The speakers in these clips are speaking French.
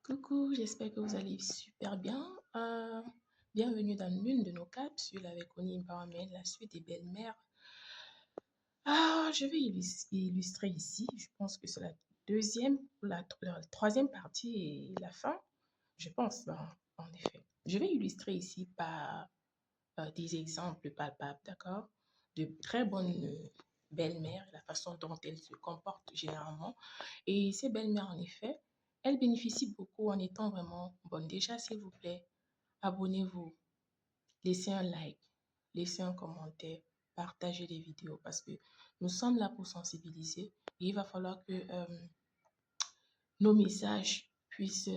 Coucou, j'espère que vous allez super bien. Bienvenue dans l'une de nos capsules avec Oni Empowerment, la suite des belles-mères. Je vais illustrer ici. Je pense que c'est la deuxième, la troisième partie et la fin. Je pense, en effet. Je vais illustrer ici par des exemples palpables, d'accord? De très bonnes belles-mères, la façon dont elles se comportent généralement. Et ces belles-mères, en effet, elles bénéficient beaucoup en étant vraiment bonnes. Déjà, s'il vous plaît, abonnez-vous, laissez un like, laissez un commentaire, partagez les vidéos parce que nous sommes là pour sensibiliser et il va falloir que nos messages puissent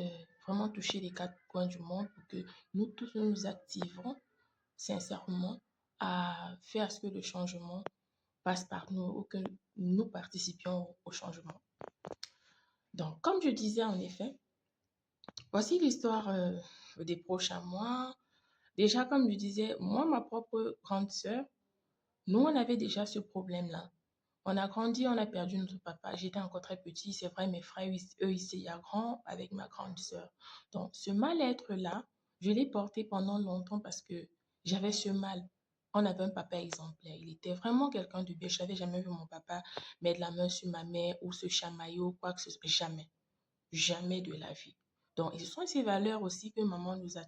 vraiment toucher les quatre coins du monde pour que nous tous nous activons sincèrement à faire ce que le changement passe par nous ou que nous participions au changement. Donc, comme je disais en effet, voici l'histoire des prochains mois. Déjà, comme je disais, moi, ma propre grande sœur, nous, on avait déjà ce problème-là. On a grandi, on a perdu notre papa. J'étais encore très petit, c'est vrai, mes frères, eux, ils étaient grands avec ma grande sœur. Donc, ce mal-être-là, je l'ai porté pendant longtemps parce que j'avais ce mal. On avait un papa exemplaire. Il était vraiment quelqu'un de bien. Je n'avais jamais vu mon papa mettre la main sur ma mère ou se chamailler ou quoi que ce soit. Jamais. Jamais de la vie. Donc, ce sont ces valeurs aussi que maman nous a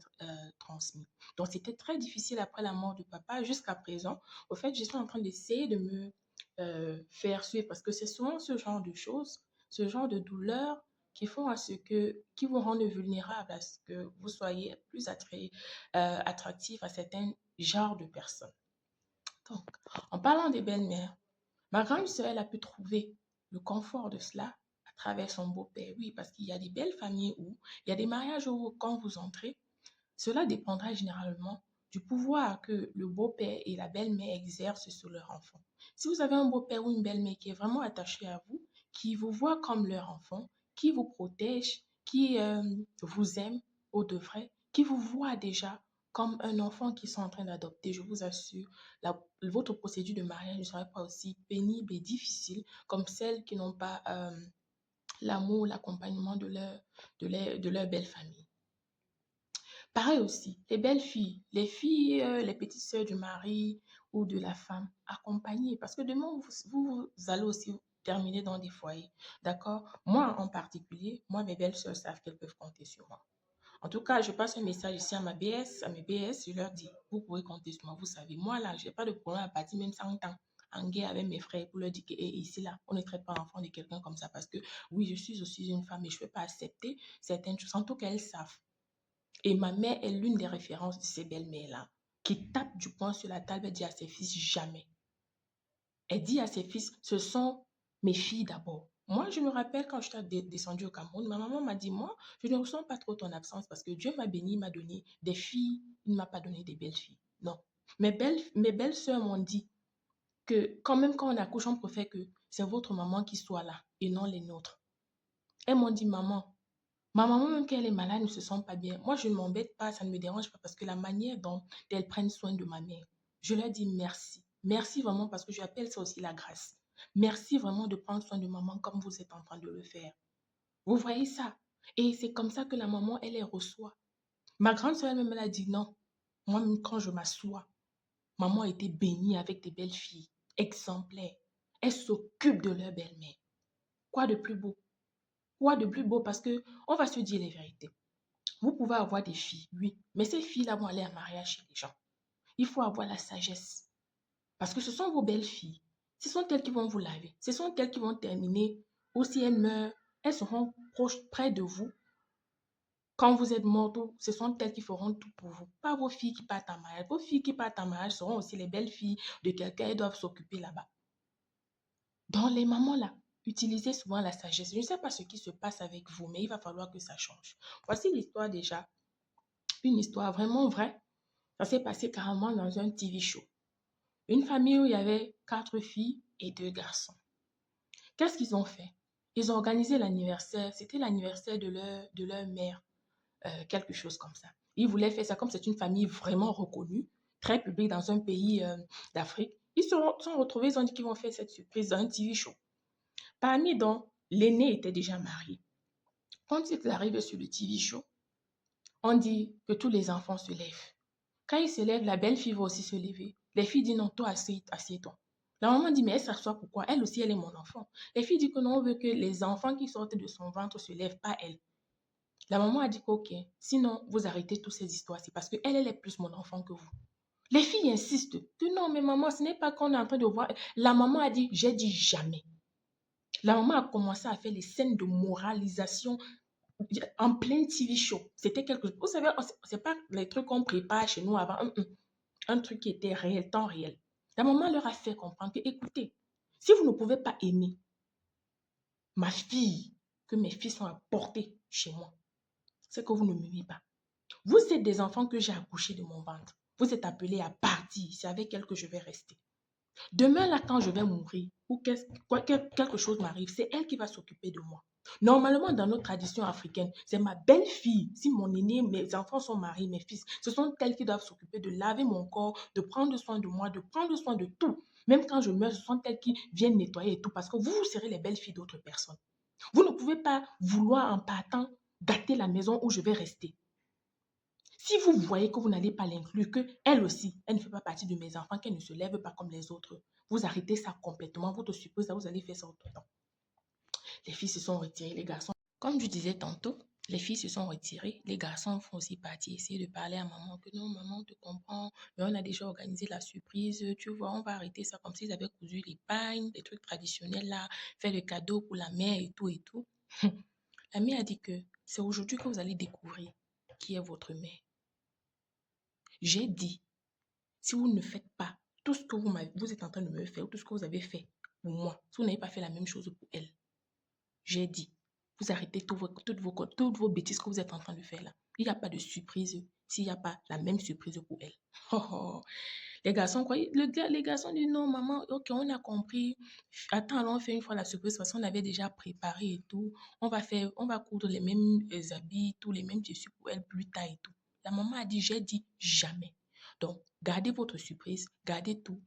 transmises. Donc, c'était très difficile après la mort de papa jusqu'à présent. Au fait, je suis en train d'essayer de me faire suivre parce que c'est souvent ce genre de choses, ce genre de douleurs qui font à ce que, qui vous rendent vulnérable à ce que vous soyez plus attractif à certains genres de personnes. Donc, en parlant des belles-mères, ma grande sœur, elle a pu trouver le confort de cela à travers son beau-père. Oui, parce qu'il y a des belles familles où il y a des mariages où, quand vous entrez, cela dépendra généralement du pouvoir que le beau-père et la belle-mère exercent sur leur enfant. Si vous avez un beau-père ou une belle-mère qui est vraiment attaché à vous, qui vous voit comme leur enfant, qui vous protège, qui vous aime au de vrai, qui vous voit déjà comme un enfant qu'ils sont en train d'adopter, je vous assure, votre procédure de mariage ne sera pas aussi pénible et difficile comme celles qui n'ont pas l'amour, l'accompagnement de leur belle famille. Pareil aussi, les belles filles, les filles, les petites sœurs du mari ou de la femme, accompagnées. Parce que demain, vous allez aussi terminer dans des foyers. D'accord? Moi, en particulier, moi, mes belles sœurs savent qu'elles peuvent compter sur moi. En tout cas, je passe un message ici à ma BS, à mes BS, je leur dis, vous pouvez compter sur moi, vous savez. Moi, là, je n'ai pas de problème à partir même 100 ans en guerre avec mes frères pour leur dire que ici, là, on ne traite pas l'enfant de quelqu'un comme ça parce que, oui, je suis aussi une femme et je ne peux pas accepter certaines choses, en tout cas, elles savent. Et ma mère est l'une des références de ces belles-mères-là, qui tape du poing sur la table et dit à ses fils jamais. Elle dit à ses fils, ce sont mes filles d'abord. Moi, je me rappelle quand je suis descendue au Cameroun, ma maman m'a dit, moi, je ne ressens pas trop ton absence parce que Dieu m'a béni, il m'a donné des filles, il ne m'a pas donné des belles filles. Non. Mes belles sœurs m'ont dit que quand même quand on accouche, on préfère que c'est votre maman qui soit là et non les nôtres. Elles m'ont dit, maman, ma maman, même quand elle est malade, ne se sent pas bien. Moi, je ne m'embête pas, ça ne me dérange pas parce que la manière dont elles prennent soin de ma mère, je leur dis merci. Merci vraiment parce que j'appelle ça aussi la grâce. Merci vraiment de prendre soin de maman comme vous êtes en train de le faire. Vous voyez ça? Et c'est comme ça que la maman, elle les reçoit. Ma grande soeur elle-même, elle a dit non. Moi-même, quand je m'assois, maman a été bénie avec des belles filles, exemplaires. Elles s'occupent de leur belle-mère. Quoi de plus beau? Quoi de plus beau? Parce que on va se dire les vérités. Vous pouvez avoir des filles, oui, mais ces filles-là vont aller en mariage chez les gens. Il faut avoir la sagesse. Parce que ce sont vos belles filles. Ce sont elles qui vont vous laver. Ce sont elles qui vont terminer. Ou si elles meurent, elles seront proches, près de vous. Quand vous êtes mort, ce sont elles qui feront tout pour vous. Pas vos filles qui partent en mariage. Vos filles qui partent en mariage seront aussi les belles filles de quelqu'un. Elles doivent s'occuper là-bas. Dans les mamans là, utilisez souvent la sagesse. Je ne sais pas ce qui se passe avec vous, mais il va falloir que ça change. Voici l'histoire déjà. Une histoire vraiment vraie. Ça s'est passé carrément dans un TV show. Une famille où il y avait 4 filles et 2 garçons. Qu'est-ce qu'ils ont fait? Ils ont organisé l'anniversaire. C'était l'anniversaire de leur mère, quelque chose comme ça. Ils voulaient faire ça comme c'est une famille vraiment reconnue, très publique dans un pays d'Afrique. Ils se sont retrouvés, ils ont dit qu'ils vont faire cette surprise dans un TV show. Parmi dont l'aîné était déjà marié. Quand ils arrivent sur le TV show, on dit que tous les enfants se lèvent. Quand ils se lèvent, la belle fille va aussi se lever. Les filles disent non, toi, assieds-toi. La maman dit, mais elle s'assoit pourquoi? Elle aussi, elle est mon enfant. Les filles disent que non, on veut que les enfants qui sortent de son ventre se lèvent, pas elle. La maman a dit que, ok, sinon, vous arrêtez toutes ces histoires. C'est parce qu'elle, elle est plus mon enfant que vous. Les filles insistent que non, mais maman, ce n'est pas qu'on est en train de voir. La maman a dit, j'ai dit jamais. La maman a commencé à faire les scènes de moralisation en plein TV show. C'était quelque chose. Vous savez, c'est pas les trucs qu'on prépare chez nous avant. Un truc qui était réel, temps réel. La maman leur a fait comprendre que, écoutez, si vous ne pouvez pas aimer ma fille, que mes filles sont à portée chez moi, c'est que vous ne m'aimez pas. Vous êtes des enfants que j'ai accouchés de mon ventre. Vous êtes appelés à partir. C'est avec elle que je vais rester. Demain, là, quand je vais mourir, ou quelque chose m'arrive, c'est elle qui va s'occuper de moi. Normalement, dans notre tradition africaine, c'est ma belle-fille. Si mon aîné, mes enfants sont mariés, mes fils, ce sont elles qui doivent s'occuper de laver mon corps, de prendre soin de moi, de prendre soin de tout. Même quand je meurs, ce sont elles qui viennent nettoyer et tout, parce que vous serez les belles-filles d'autres personnes. Vous ne pouvez pas vouloir en partant gâter la maison où je vais rester. Si vous voyez que vous n'allez pas l'inclure, qu'elle aussi, elle ne fait pas partie de mes enfants, qu'elle ne se lève pas comme les autres, vous arrêtez ça complètement. Votre suppose que vous allez faire ça autrement. Les filles se sont retirées, les garçons. Comme je disais tantôt, les filles se sont retirées. Les garçons font aussi partie, essayer de parler à maman, que non, maman, on te comprend, mais on a déjà organisé la surprise, tu vois, on va arrêter ça comme s'ils avaient cousu les pagnes, des trucs traditionnels là, faire le cadeau pour la mère et tout et tout. La mère a dit que c'est aujourd'hui que vous allez découvrir qui est votre mère. J'ai dit, si vous ne faites pas tout ce que vous êtes en train de me faire, ou tout ce que vous avez fait pour moi, si vous n'avez pas fait la même chose pour elle, j'ai dit, vous arrêtez toutes vos bêtises que vous êtes en train de faire là. Il n'y a pas de surprise s'il n'y a pas la même surprise pour elle. Oh, oh. Les garçons, quoi, les garçons disent non, maman, ok, on a compris. Attends, allons faire une fois la surprise parce qu'on avait déjà préparé et tout. On va coudre les mêmes habits, tous les mêmes tissus pour elle plus tard et tout. La maman a dit, j'ai dit jamais. Donc, gardez votre surprise, gardez tout.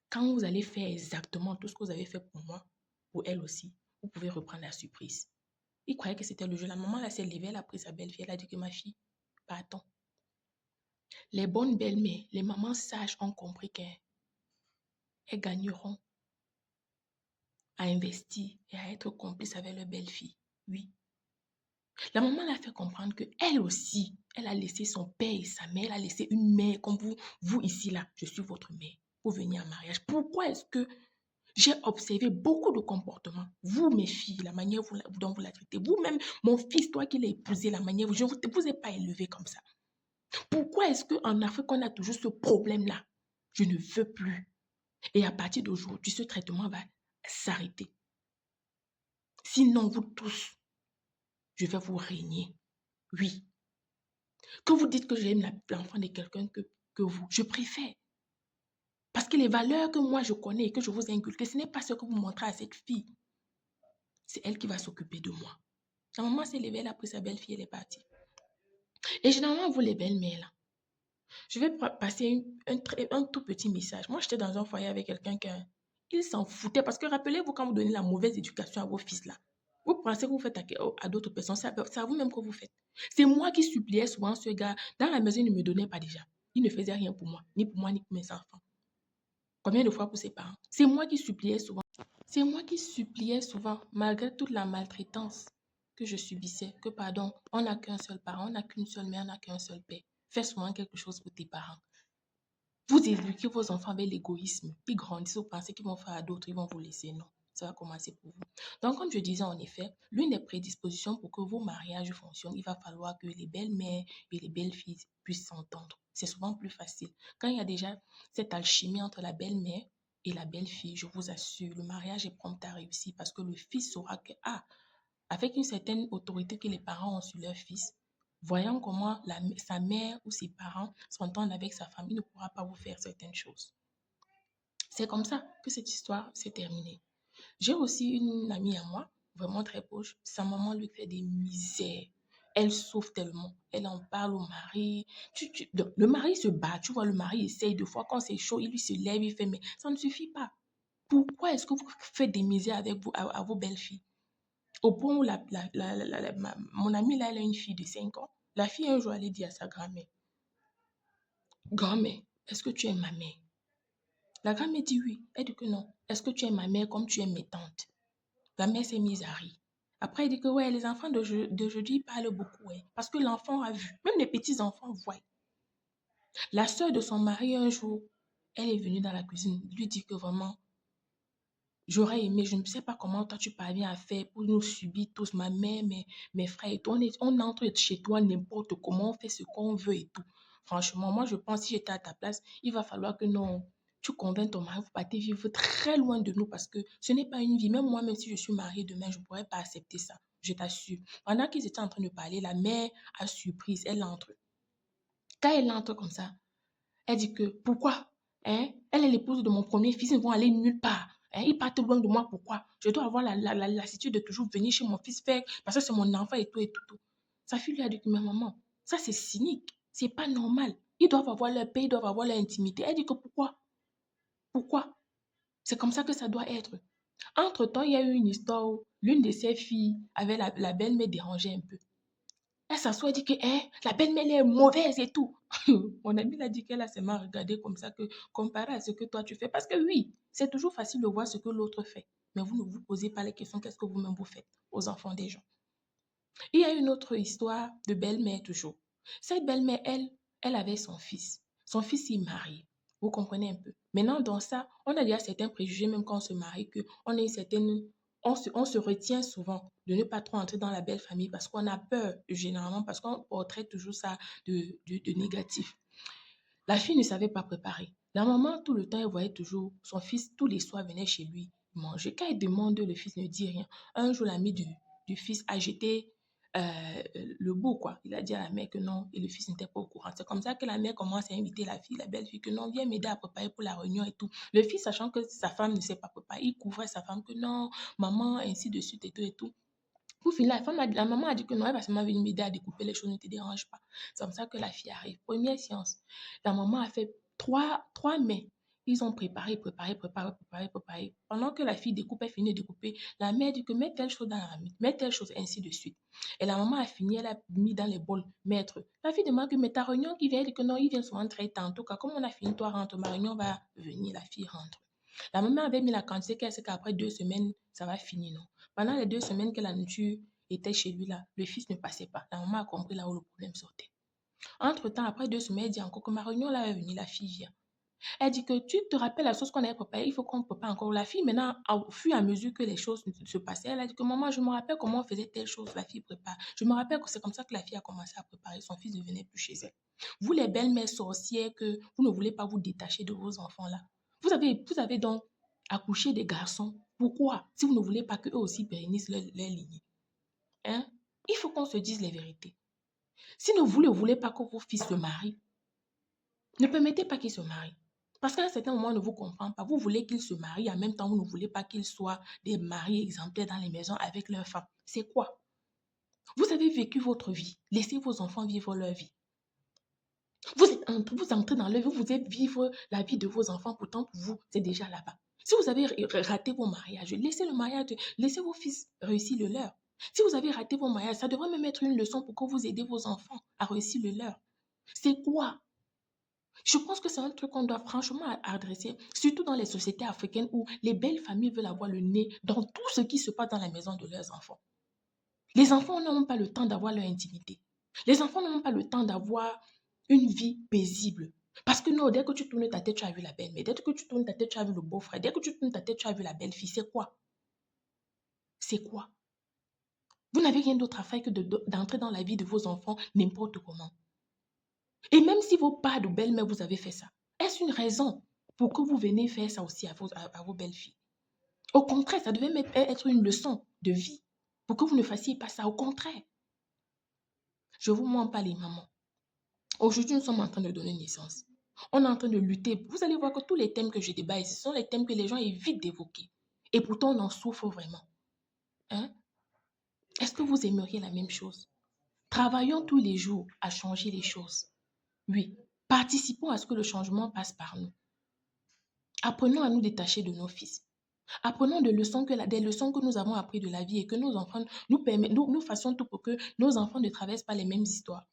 Quand vous allez faire exactement tout ce que vous avez fait pour moi, pour elle aussi, vous pouvez reprendre la surprise. Il croyait que c'était le jeu. La maman, là, s'est levée, elle a pris sa belle-fille, elle a dit que ma fille, pardon. Les bonnes belles-mères, les mamans sages ont compris qu'elles gagneront à investir et à être complices avec leur belle-fille. Oui. La maman l'a fait comprendre qu'elle aussi, elle a laissé son père et sa mère, elle a laissé une mère comme vous ici, là, je suis votre mère, pour venir en mariage. Pourquoi est-ce que j'ai observé beaucoup de comportements. Vous, mes filles, la manière dont vous la traitez. Vous-même, mon fils, toi qui l'as épousé, la manière je ne vous ai pas élevé comme ça. Pourquoi est-ce qu'en Afrique, on a toujours ce problème-là? Je ne veux plus. Et à partir d'aujourd'hui, ce traitement va s'arrêter. Sinon, vous tous, je vais vous régner. Oui. Que vous dites que j'aime l'enfant de quelqu'un que vous, je préfère. Parce que les valeurs que moi je connais et que je vous inculque, ce n'est pas ce que vous montrez à cette fille. C'est elle qui va s'occuper de moi. La maman s'est levée, elle a pris sa belle-fille, elle est partie. Et généralement, vous les belles-mères, là, je vais passer un tout petit message. Moi, j'étais dans un foyer avec quelqu'un il s'en foutait. Parce que rappelez-vous, quand vous donnez la mauvaise éducation à vos fils, là, vous pensez que vous faites à d'autres personnes. C'est à vous-même que vous faites. C'est moi qui suppliais souvent ce gars. Dans la maison, il ne me donnait pas déjà. Il ne faisait rien pour moi, ni pour mes enfants. Combien de fois pour ses parents? C'est moi qui suppliais souvent. C'est moi qui suppliais souvent, malgré toute la maltraitance que je subissais, que pardon, on n'a qu'un seul parent, on n'a qu'une seule mère, on n'a qu'un seul père. Fais souvent quelque chose pour tes parents. Vous éduquez vos enfants avec l'égoïsme. Ils grandissent, vous pensez qu'ils vont faire à d'autres, ils vont vous laisser. Non, ça va commencer pour vous. Donc, comme je disais en effet, l'une des prédispositions pour que vos mariages fonctionnent, il va falloir que les belles-mères et les belles-filles puissent s'entendre. C'est souvent plus facile. Quand il y a déjà cette alchimie entre la belle-mère et la belle-fille, je vous assure, le mariage est prompt à réussir parce que le fils saura que, avec une certaine autorité que les parents ont sur leur fils, voyant comment sa mère ou ses parents s'entendent avec sa famille, ne pourra pas vous faire certaines choses. C'est comme ça que cette histoire s'est terminée. J'ai aussi une amie à moi, vraiment très proche. Sa maman lui fait des misères. Elle souffre tellement. Elle en parle au mari. Le mari se bat. Tu vois, le mari essaye de fois. Quand c'est chaud, il lui se lève, il fait, mais ça ne suffit pas. Pourquoi est-ce que vous faites des misères avec à vos belles-filles? Au point où mon amie, là, elle a une fille de 5 ans. La fille, un jour, elle dit à sa grand-mère, grand-mère, est-ce que tu aimes ma mère? La grand-mère dit oui. Elle dit que non. Est-ce que tu aimes ma mère comme tu aimes mes tantes? La mère s'est mise à rire. Après, elle dit que ouais, les enfants d'aujourd'hui parlent beaucoup, ouais, parce que l'enfant a vu. Même les petits-enfants voient. La sœur de son mari, un jour, elle est venue dans la cuisine, lui dit que vraiment, j'aurais aimé, je ne sais pas comment toi tu parviens à faire pour nous subir tous, ma mère, mes frères et tout. On entre chez toi n'importe comment, on fait ce qu'on veut et tout. Franchement, moi je pense si j'étais à ta place, il va falloir que non, tu convainques ton mari, vous partez vivre très loin de nous parce que ce n'est pas une vie. Même moi, même si je suis mariée demain, je ne pourrais pas accepter ça. Je t'assure. Pendant qu'ils étaient en train de parler, la mère a surprise, elle entre. Quand elle entre comme ça, elle dit que pourquoi? Hein? Elle est l'épouse de mon premier fils, ils ne vont aller nulle part. Hein? Ils partent loin de moi, pourquoi? Je dois avoir la lassitude de toujours venir chez mon fils faire parce que c'est mon enfant et tout et tout, tout. Sa fille lui a dit que, mais maman, ça c'est cynique, c'est pas normal. Ils doivent avoir leur paix, ils doivent avoir leur intimité. Elle dit que pourquoi? Pourquoi? C'est comme ça que ça doit être. Entre-temps, il y a eu une histoire où l'une de ses filles avait la belle-mère dérangée un peu. Elle s'assoit et dit que la belle-mère est mauvaise et tout. Mon amie l'a dit qu'elle a seulement regardé comme ça, que comparé à ce que toi tu fais. Parce que oui, c'est toujours facile de voir ce que l'autre fait. Mais vous ne vous posez pas les questions, qu'est-ce que vous-même vous faites aux enfants des gens. Il y a une autre histoire de belle-mère toujours. Cette belle-mère, elle avait son fils. Son fils s'est marié. Vous comprenez un peu. Maintenant, dans ça, on a déjà certains préjugés, même quand on se marie, que on a une certaine, on se retient souvent de ne pas trop entrer dans la belle famille parce qu'on a peur, généralement, parce qu'on portrait toujours ça de négatif. La fille ne savait pas préparer. La maman, tout le temps, elle voyait toujours son fils, tous les soirs, venait chez lui manger. Quand elle demande, le fils ne dit rien. Un jour, l'ami du fils a jeté le beau, quoi. Il a dit à la mère que non, et le fils n'était pas au courant. C'est comme ça que la mère commence à inviter la fille, la belle-fille, que non, viens m'aider à préparer pour la réunion et tout. Le fils, sachant que sa femme ne sait pas préparer, il couvrait sa femme que non, maman, ainsi de suite et tout et tout. Pour finir, la maman a dit que non, elle va seulement venir m'aider à découper les choses, ne te dérange pas. C'est comme ça que la fille arrive. Première séance. La maman a fait trois mets. Ils ont préparé. Pendant que la fille découpe, elle finit de découper, la mère dit que mets telle chose dans la marmite, mets telle chose, ainsi de suite. Et la maman a fini, elle a mis dans les bols, mettre. La fille demande que, mais ta réunion qui vient, elle dit que non, il vient souvent très tard. En tout cas, comme on a fini, toi rentre, ma réunion va venir, la fille rentre. La maman avait mis la quantité qu'elle sait qu'après 2 semaines, ça va finir, non? Pendant les 2 semaines que la nourriture était chez lui, là, le fils ne passait pas. La maman a compris là où le problème sortait. Entre-temps, après 2 semaines, elle dit encore que ma réunion là va venir, la fille vient. Elle dit que tu te rappelles la sauce qu'on avait préparée, il faut qu'on prépare encore. La fille, maintenant, au fur et à mesure que les choses se passaient, elle a dit que maman, je me rappelle comment on faisait telle chose, la fille prépare. Je me rappelle que c'est comme ça que la fille a commencé à préparer. Son fils ne venait plus chez elle. Vous, les belles-mères sorcières, que vous ne voulez pas vous détacher de vos enfants là. Vous avez donc accouché des garçons. Pourquoi? Si vous ne voulez pas qu'eux aussi pérennissent leur lignée. Hein? Il faut qu'on se dise les vérités. Si vous ne voulez pas que vos fils se marient, ne permettez pas qu'ils se marient. Parce qu'à un certain moment, on ne vous comprend pas. Vous voulez qu'ils se marient, en même temps, vous ne voulez pas qu'ils soient des maris exemplaires dans les maisons avec leurs femmes. C'est quoi? Vous avez vécu votre vie. Laissez vos enfants vivre leur vie. Vous entrez dans leur vie, vous êtes vivre la vie de vos enfants, pourtant pour vous, c'est déjà là-bas. Si vous avez raté vos mariages, laissez le mariage, laissez vos fils réussir le leur. Si vous avez raté vos mariages, ça devrait même être une leçon pour que vous aidez vos enfants à réussir le leur. C'est quoi? Je pense que c'est un truc qu'on doit franchement adresser, surtout dans les sociétés africaines où les belles familles veulent avoir le nez dans tout ce qui se passe dans la maison de leurs enfants. Les enfants n'ont pas le temps d'avoir leur intimité. Les enfants n'ont pas le temps d'avoir une vie paisible. Parce que non, dès que tu tournes ta tête, tu as vu la belle-mère. Dès que tu tournes ta tête, tu as vu le beau-frère. Dès que tu tournes ta tête, tu as vu la belle-fille. C'est quoi? C'est quoi? Vous n'avez rien d'autre à faire que d'entrer dans la vie de vos enfants n'importe comment. Et même si vos pas de belle-mère, vous avez fait ça, est-ce une raison pour que vous venez faire ça aussi à vos belles-filles? Au contraire, ça devait même être une leçon de vie pour que vous ne fassiez pas ça. Au contraire, je ne vous mens pas les mamans. Aujourd'hui, nous sommes en train de donner naissance. On est en train de lutter. Vous allez voir que tous les thèmes que je débat ici, ce sont les thèmes que les gens évitent d'évoquer. Et pourtant, on en souffre vraiment. Hein? Est-ce que vous aimeriez la même chose? Travaillons tous les jours à changer les choses. Oui, participons à ce que le changement passe par nous. Apprenons à nous détacher de nos fils. Apprenons des leçons que nous avons apprises de la vie et que nos enfants nous fassions tout pour que nos enfants ne traversent pas les mêmes histoires.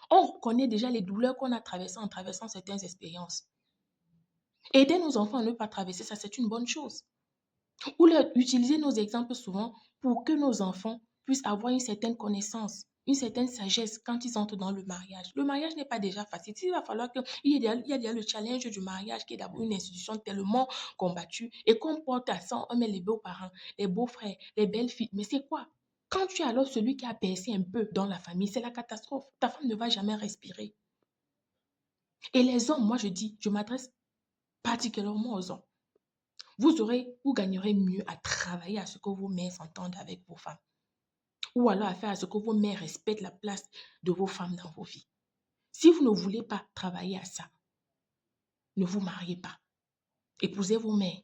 On connaît déjà les douleurs qu'on a traversées en traversant certaines expériences. Aider nos enfants à ne pas traverser ça, c'est une bonne chose. Ou utiliser nos exemples souvent pour que nos enfants puissent avoir une certaine connaissance, une certaine sagesse quand ils entrent dans le mariage. Le mariage n'est pas déjà facile. Il va falloir il y a déjà le challenge du mariage qui est d'abord une institution tellement combattue et qu'on porte à ça, on met les beaux-parents, les beaux-frères, les belles-filles. Mais c'est quoi? Quand tu es alors celui qui a percé un peu dans la famille, c'est la catastrophe. Ta femme ne va jamais respirer. Et les hommes, moi je dis, je m'adresse particulièrement aux hommes. Vous gagnerez mieux à travailler à ce que vos mères s'entendent avec vos femmes. Ou alors à faire à ce que vos mères respectent la place de vos femmes dans vos vies. Si vous ne voulez pas travailler à ça, ne vous mariez pas. Épousez vos mères.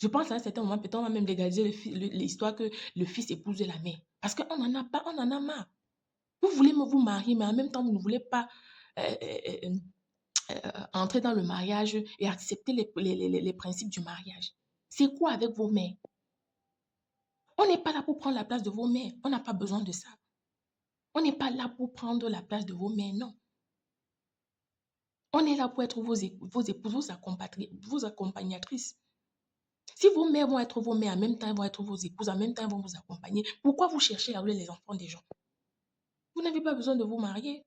Je pense à un certain moment, peut-être on va même légaliser l'histoire que le fils épouse la mère. Parce qu'on n'en a pas, on en a marre. Vous voulez vous marier, mais en même temps, vous ne voulez pas euh, euh, euh, entrer dans le mariage et accepter les principes du mariage. C'est quoi avec vos mères? On n'est pas là pour prendre la place de vos mères. On n'a pas besoin de ça. On n'est pas là pour prendre la place de vos mères, non. On est là pour être vos épouses, vos accompagnatrices. Si vos mères vont être vos mères, en même temps, elles vont être vos épouses, en même temps, elles vont vous accompagner, pourquoi vous cherchez à vouloir les enfants des gens? Vous n'avez pas besoin de vous marier.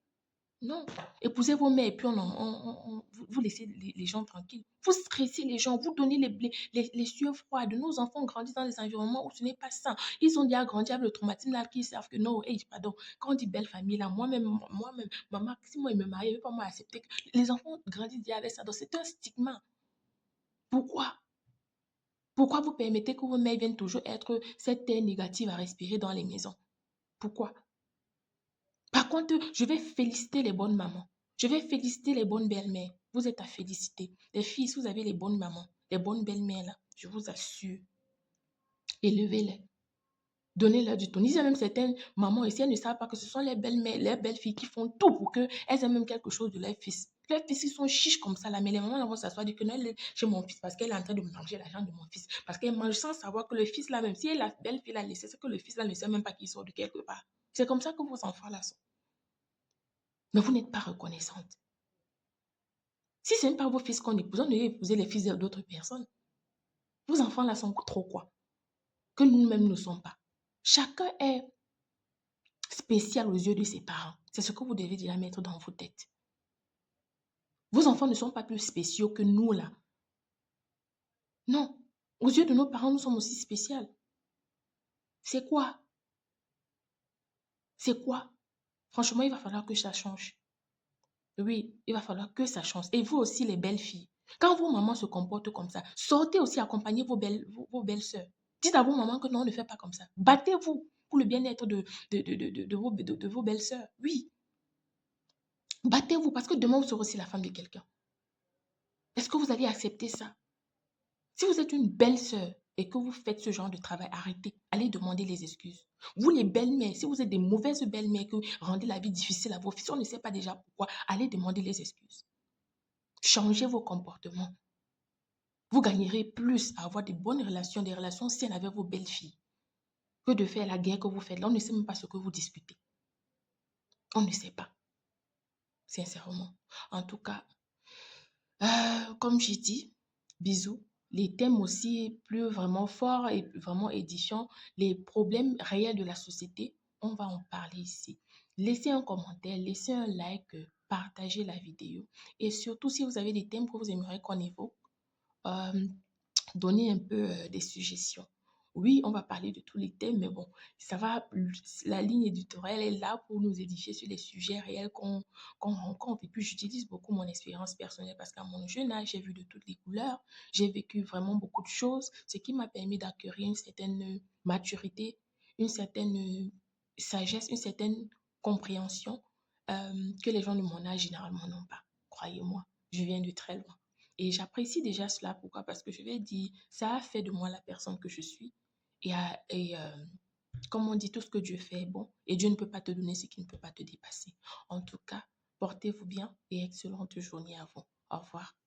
Non. Épousez vos mères et puis vous laissez les gens tranquilles. Vous stressez les gens, vous donnez les sueurs froides. Nos enfants grandissent dans des environnements où ce n'est pas ça. Ils ont déjà grandi avec le traumatisme là qu'ils savent que non, hey, pardon, quand on dit belle famille là, moi-même, maman, si moi il me marie, il ne veut pas moi accepter que les enfants grandissent déjà avec ça. Donc c'est un stigma. Pourquoi? Pourquoi vous permettez que vos mères viennent toujours être cette terre négative à respirer dans les maisons? Pourquoi? Par contre, je vais féliciter les bonnes mamans. Je vais féliciter les bonnes belles-mères. Vous êtes à féliciter. Les filles, si vous avez les bonnes mamans, les bonnes belles-mères, là, je vous assure, élevez-les. Donnez-leur du temps. Il y a même certaines mamans ici, elles ne savent pas que ce sont les belles-mères, les belles-filles qui font tout pour qu'elles aient même quelque chose de leur fils. Les fils, ils sont chiches comme ça, là, mais les mamans vont s'asseoir et dire que non, elle est chez mon fils parce qu'elle est en train de manger l'argent de mon fils. Parce qu'elle mange sans savoir que le fils, là, même si la belle-fille l'a laissé, c'est que le fils, là, ne sait même pas qu'il sort de quelque part. C'est comme ça que vos enfants, là, sont. Mais vous n'êtes pas reconnaissante. Si ce n'est pas vos fils qu'on épouse, on devait épouser les fils d'autres personnes. Vos enfants là sont trop quoi? Que nous-mêmes ne sommes pas. Chacun est spécial aux yeux de ses parents. C'est ce que vous devez déjà mettre dans vos têtes. Vos enfants ne sont pas plus spéciaux que nous là. Non. Aux yeux de nos parents, nous sommes aussi spéciaux. C'est quoi? C'est quoi? Franchement, il va falloir que ça change. Oui, il va falloir que ça change. Et vous aussi, les belles filles. Quand vos mamans se comportent comme ça, sortez aussi accompagner vos belles sœurs. Dites à vos mamans que non, on ne fait pas comme ça. Battez-vous pour le bien-être de vos belles sœurs. Oui, battez-vous parce que demain, vous serez aussi la femme de quelqu'un. Est-ce que vous allez accepter ça? Si vous êtes une belle sœur et que vous faites ce genre de travail, arrêtez. Allez demander les excuses. Vous, les belles-mères, si vous êtes des mauvaises belles-mères que vous rendez la vie difficile à vos fils, on ne sait pas déjà pourquoi, allez demander les excuses. Changez vos comportements. Vous gagnerez plus à avoir des bonnes relations, des relations saines avec vos belles-filles que de faire la guerre que vous faites. Là, on ne sait même pas ce que vous disputez. On ne sait pas, sincèrement. En tout cas, comme j'ai dit, bisous. Les thèmes aussi plus vraiment forts et vraiment édifiants, les problèmes réels de la société, on va en parler ici. Laissez un commentaire, laissez un like, partagez la vidéo. Et surtout, si vous avez des thèmes que vous aimeriez qu'on évoque, euh, donner un peu des suggestions. Oui, on va parler de tous les thèmes, mais bon, ça va, la ligne éditoriale est là pour nous édifier sur les sujets réels qu'on rencontre. Et puis, j'utilise beaucoup mon expérience personnelle parce qu'à mon jeune âge, j'ai vu de toutes les couleurs, j'ai vécu vraiment beaucoup de choses, ce qui m'a permis d'acquérir une certaine maturité, une certaine sagesse, une certaine compréhension que les gens de mon âge généralement n'ont pas. Croyez-moi, je viens de très loin. Et j'apprécie déjà cela. Pourquoi? Parce que je vais dire, ça a fait de moi la personne que je suis. Comme on dit, tout ce que Dieu fait est bon. Et Dieu ne peut pas te donner ce qui ne peut pas te dépasser. En tout cas, portez-vous bien et excellente journée à vous. Au revoir.